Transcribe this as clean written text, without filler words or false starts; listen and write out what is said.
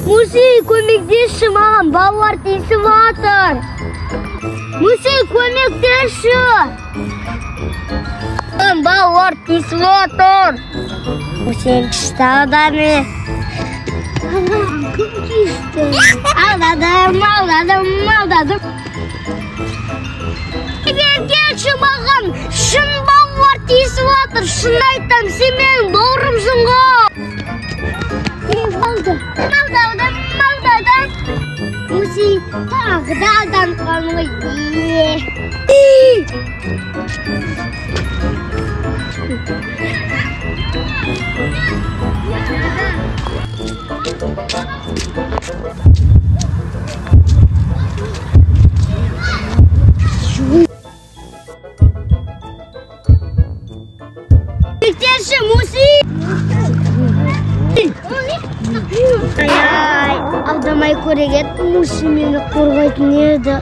Муси, көмектесші маған, балалар тиісіп жатыр. Муси, көмектесші. Балалар тиісіп жатыр. Муси, күшті адамы. Кім тиісті? Алдадым. Келші маған, шын балалар тиісіп жатыр. Шын айтам, сен менің бауырымсың ғой. Малдадым. Муси, тағы да алданған ғой. Кетеші, Муси! Ай, алдамай көрегет, Муси мені қорғайтын еді.